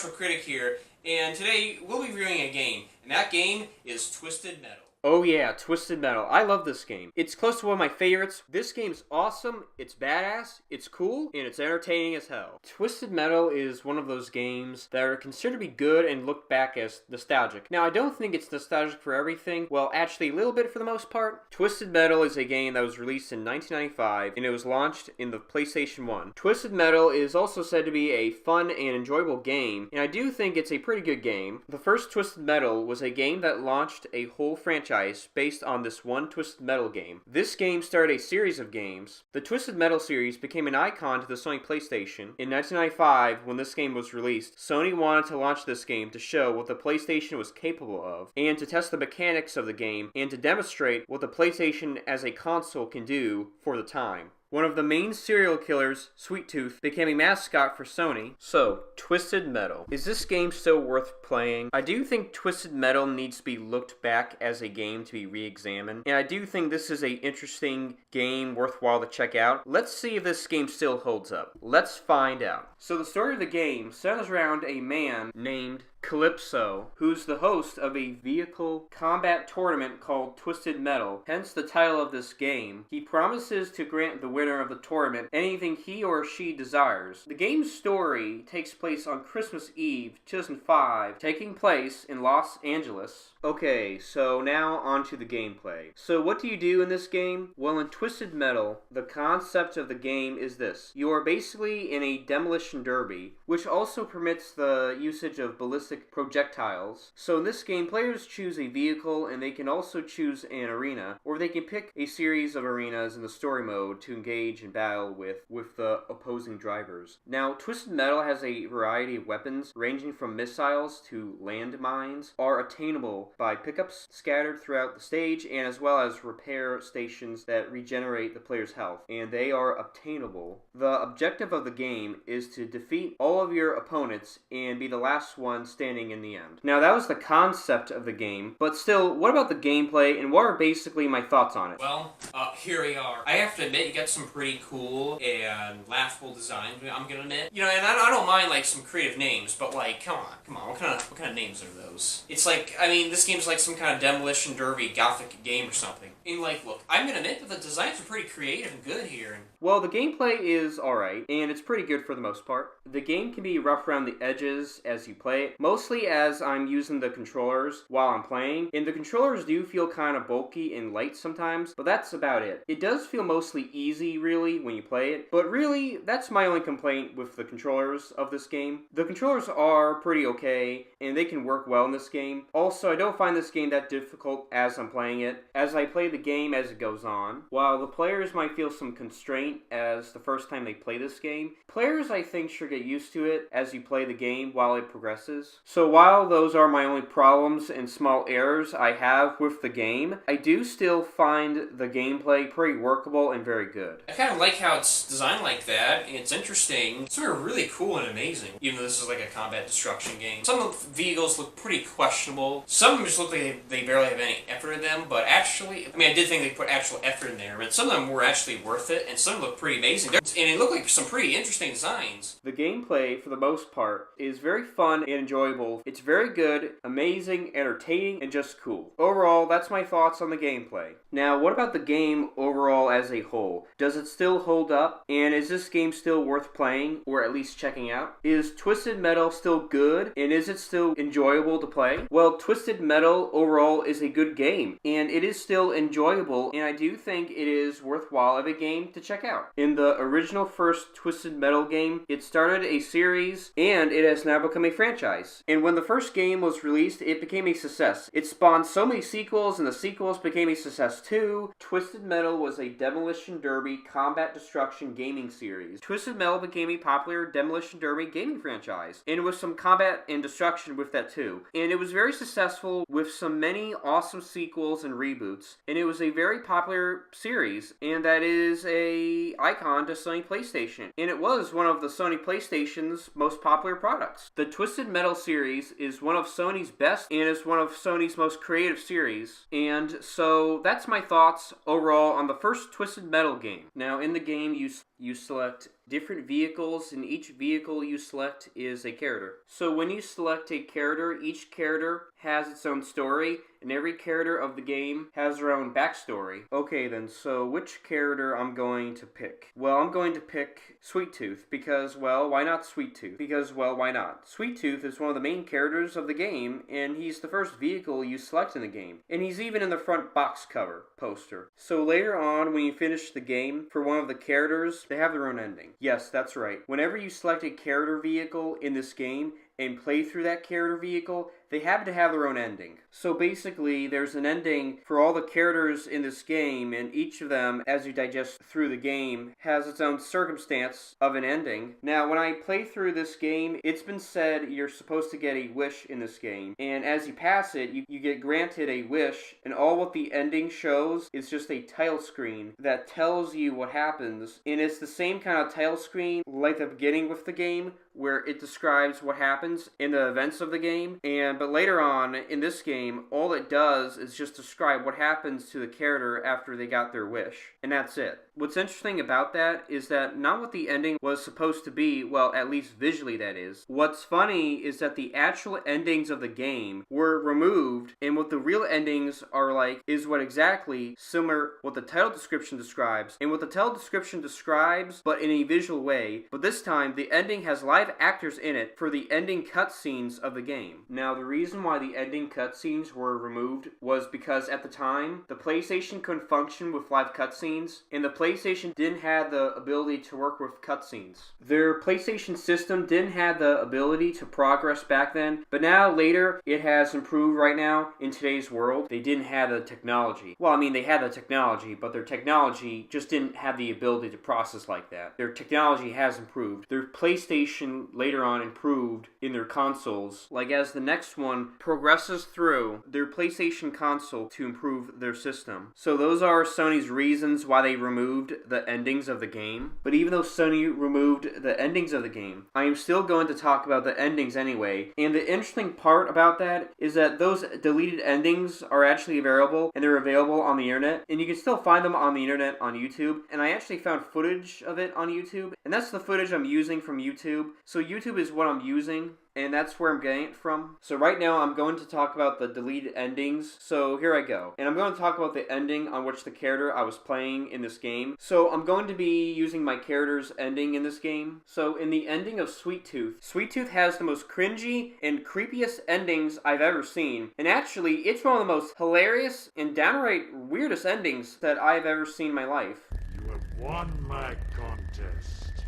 Retro Critic here, and today we'll be reviewing a game, and that game is Twisted Metal. Oh yeah, Twisted Metal. I love this game. It's close to one of my favorites. This game's awesome, it's badass, it's cool, and it's entertaining as hell. Twisted Metal is one of those games that are considered to be good and looked back as nostalgic. Now, I don't think it's nostalgic for everything. Well, actually, a little bit for the most part. Twisted Metal is a game that was released in 1995, and it was launched in the PlayStation 1. Twisted Metal is also said to be a fun and enjoyable game, and I do think it's a pretty good game. The first Twisted Metal was a game that launched a whole franchise based on this one Twisted Metal game. This game started a series of games. The Twisted Metal series became an icon to the Sony Playstation. In 1995, when this game was released, Sony wanted to launch this game to show what the PlayStation was capable of, and to test the mechanics of the game, and to demonstrate what the PlayStation as a console can do for the time. One of the main serial killers, Sweet Tooth, became a mascot for Sony. So, Twisted Metal. Is this game still worth playing? I do think Twisted Metal needs to be looked back as a game to be re-examined, and I do think this is an interesting game worthwhile to check out. Let's see if this game still holds up. Let's find out. So the story of the game centers around a man named Calypso, who's the host of a vehicle combat tournament called Twisted Metal, hence the title of this game. He promises to grant the winner of the tournament anything he or she desires. The game's story takes place on Christmas Eve, 2005, taking place in Los Angeles. Okay, so now on to the gameplay. So what do you do in this game? Well, in Twisted Metal, the concept of the game is this. You are basically in a demolition derby, which also permits the usage of ballistic projectiles. So in this game, players choose a vehicle, and they can also choose an arena, or they can pick a series of arenas in the story mode to engage in battle with the opposing drivers. Now, Twisted Metal has a variety of weapons, ranging from missiles to landmines, are attainable by pickups scattered throughout the stage, and as well as repair stations that regenerate the player's health, and they are obtainable. The objective of the game is to defeat all of your opponents and be the last one standing in the end. Now, that was the concept of the game, but still, what about the gameplay, and what are basically my thoughts on it? Well, here we are. I have to admit, you got some pretty cool and laughable designs, I'm gonna admit. You know, and I don't mind, like, some creative names, but, like, come on, what kind of names are those? It's like, I mean, this game's like some kind of demolition derby gothic game or something. And, like, look, I'm gonna admit that the designs are pretty creative and good here. Well, the gameplay is alright, and it's pretty good for the most part. The game can be rough around the edges as you play it, mostly as I'm using the controllers while I'm playing, and the controllers do feel kind of bulky and light sometimes, but that's about it. It does feel mostly easy, really, when you play it, but really, that's my only complaint with the controllers of this game. The controllers are pretty okay, and they can work well in this game. Also, I don't find this game that difficult as I'm playing it, as I play the game as it goes on. While the players might feel some constraint as the first time they play this game, players I think should get used to it as you play the game while it progresses. So while those are my only problems and small errors I have with the game, I do still find the gameplay pretty workable and very good. I kind of like how it's designed like that, and it's interesting. It's sort of really cool and amazing, even though this is like a combat destruction game. Some of the vehicles look pretty questionable. Some of them just look like they barely have any effort in them, but actually, I mean, I did think they put actual effort in there, but some of them were actually worth it, and some look pretty amazing. And it looked like some pretty interesting designs. The gameplay, for the most part, is very fun and enjoyable. It's very good, amazing, entertaining, and just cool. Overall, that's my thoughts on the gameplay. Now, what about the game overall as a whole? Does it still hold up? And is this game still worth playing, or at least checking out? Is Twisted Metal still good, and is it still enjoyable to play? Well, Twisted Metal overall is a good game, and it is still enjoyable, and I do think it is worthwhile of a game to check out. In the original first Twisted Metal game, it started a series, and it has now become a franchise. And when the first game was released, it became a success. It spawned so many sequels, and the sequels became a success too. Twisted Metal was a demolition derby combat destruction gaming series. Twisted Metal became a popular demolition derby gaming franchise, and with some combat and destruction with that too. And it was very successful with some many awesome sequels and reboots, and it was a very popular series, and that is a icon to Sony PlayStation, and it was one of the Sony PlayStation's most popular products. The Twisted Metal series is one of Sony's best and is one of Sony's most creative series, and so that's my thoughts overall on the first Twisted Metal game. Now, in the game, you select different vehicles, and each vehicle you select is a character. So when you select a character, each character has its own story, and every character of the game has their own backstory. Okay then, so which character I'm going to pick? Well, I'm going to pick Sweet Tooth because, well, why not Sweet Tooth? Because, well, why not? Sweet Tooth is one of the main characters of the game, and he's the first vehicle you select in the game. And he's even in the front box cover poster. So later on, when you finish the game, for one of the characters, they have their own ending. Yes, that's right. Whenever you select a character vehicle in this game, and play through that character vehicle, they happen to have their own ending. So basically, there's an ending for all the characters in this game, and each of them, as you digest through the game, has its own circumstance of an ending. Now, when I play through this game, it's been said you're supposed to get a wish in this game, and as you pass it, you get granted a wish, and all what the ending shows is just a title screen that tells you what happens, and it's the same kind of title screen like the beginning with the game, where it describes what happens in the events of the game, but later on in this game, all it does is just describe what happens to the character after they got their wish, and that's it. What's interesting about that is that not what the ending was supposed to be, well, at least visually that is. What's funny is that the actual endings of the game were removed, and what the real endings are like is what exactly similar what the title description describes, and what the title description describes, but in a visual way. But this time, the ending has live actors in it for the ending cutscenes of the game. Now, the reason why the ending cutscenes were removed was because at the time, the PlayStation couldn't function with live cutscenes, and the PlayStation didn't have the ability to work with cutscenes. Their PlayStation system didn't have the ability to progress back then, but now later it has improved right now in today's world. They didn't have the technology. Well, I mean, they had the technology, but their technology just didn't have the ability to process like that. Their technology has improved. Their PlayStation later on improved in their consoles, like as the next one progresses through their PlayStation console to improve their system. So those are Sony's reasons why they removed the endings of the game. But even though Sony removed the endings of the game, I am still going to talk about the endings anyway. And the interesting part about that is that those deleted endings are actually available, and they're available on the internet, and you can still find them on the internet on YouTube. And I actually found footage of it on YouTube, and that's the footage I'm using from YouTube. So YouTube is what I'm using, and that's where I'm getting it from. So right now I'm going to talk about the deleted endings. So here I go. And I'm going to talk about the ending on which the character I was playing in this game. So I'm going to be using my character's ending in this game. So in the ending of Sweet Tooth, Sweet Tooth has the most cringy and creepiest endings I've ever seen. And actually, it's one of the most hilarious and downright weirdest endings that I've ever seen in my life. You have won my contest.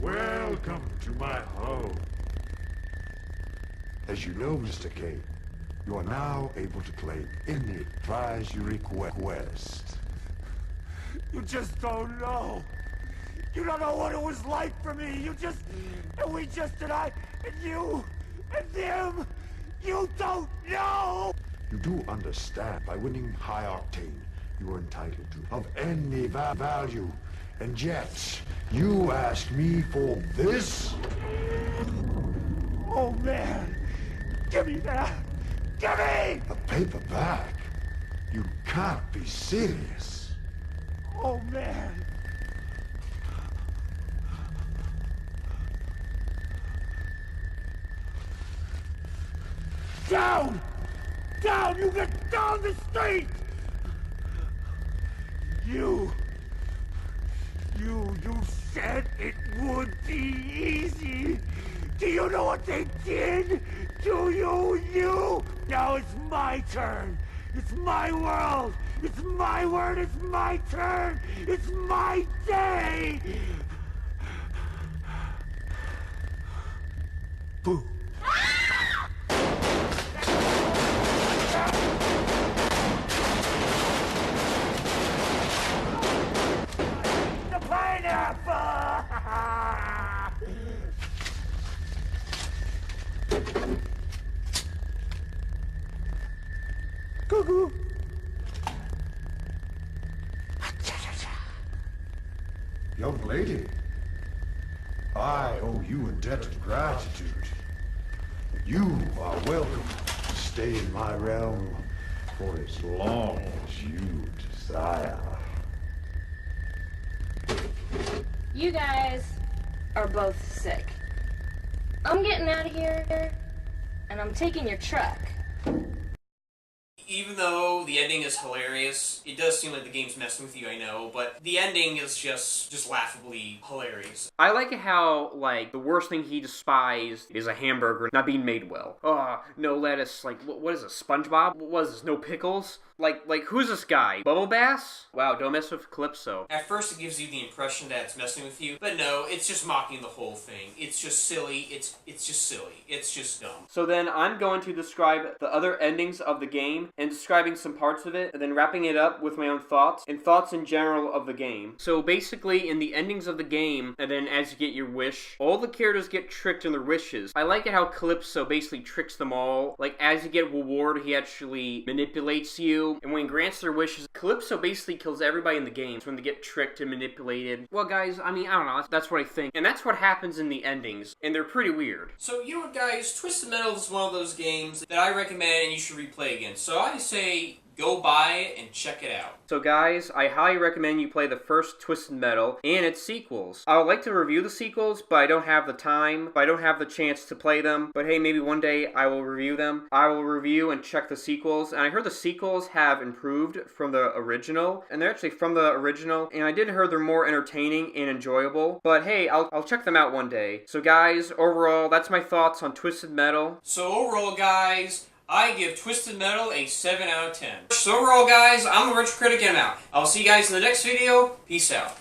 Welcome to my home. As you know, Mr. K, you are now able to claim any prize you request. You just don't know. You don't know what it was like for me. And I, and you, and them. You don't know. You do understand, by winning high octane, you are entitled to of any value. And yet, you asked me for this? Oh, man. Give me that! Give me! A paperback? You can't be serious. Oh, man. Down! Down! You get down the street! You said it would be easy. Do you know what they did? Do you? Now it's my turn. It's my world. It's my word. It's my turn. It's my day. Boo. The pineapple! Cuckoo! Young lady, I owe you a debt of gratitude. You are welcome to stay in my realm for as long as you desire. You guys, are both sick. I'm getting out of here, and I'm taking your truck. Even though the ending is hilarious, it does seem like the game's messing with you, I know, but the ending is just laughably hilarious. I like how, like, the worst thing he despised is a hamburger not being made well. Oh, no lettuce, like, what is this, SpongeBob? What is this, no pickles? Like, who's this guy? Bubble Bass? Wow, don't mess with Calypso. At first it gives you the impression that it's messing with you, but no, it's just mocking the whole thing. It's just silly, it's just silly, it's just dumb. So then I'm going to describe the other endings of the game and describing some parts of it, and then wrapping it up with my own thoughts and thoughts in general of the game. So basically, in the endings of the game, and then as you get your wish, all the characters get tricked in their wishes. I like it how Calypso basically tricks them all. Like, as you get reward, he actually manipulates you, and when he grants their wishes, Calypso basically kills everybody in the game when they get tricked and manipulated. Well, guys, I mean, I don't know, that's what I think. And that's what happens in the endings, and they're pretty weird. So, you know what, guys? Twisted Metal is one of those games that I recommend and you should replay again. So I say go buy it and check it out. So guys, I highly recommend you play the first Twisted Metal and its sequels. I would like to review the sequels, but I don't have the time, I don't have the chance to play them. But hey, maybe one day I will review them. I will review and check the sequels, and I heard the sequels have improved from the original, and they're actually from the original, and I did hear they're more entertaining and enjoyable. But hey, I'll check them out one day. So guys, overall, that's my thoughts on Twisted Metal. So overall, guys, I give Twisted Metal a 7 out of 10. So overall, guys, I'm the Retro Critic and I'm out. I'll see you guys in the next video. Peace out.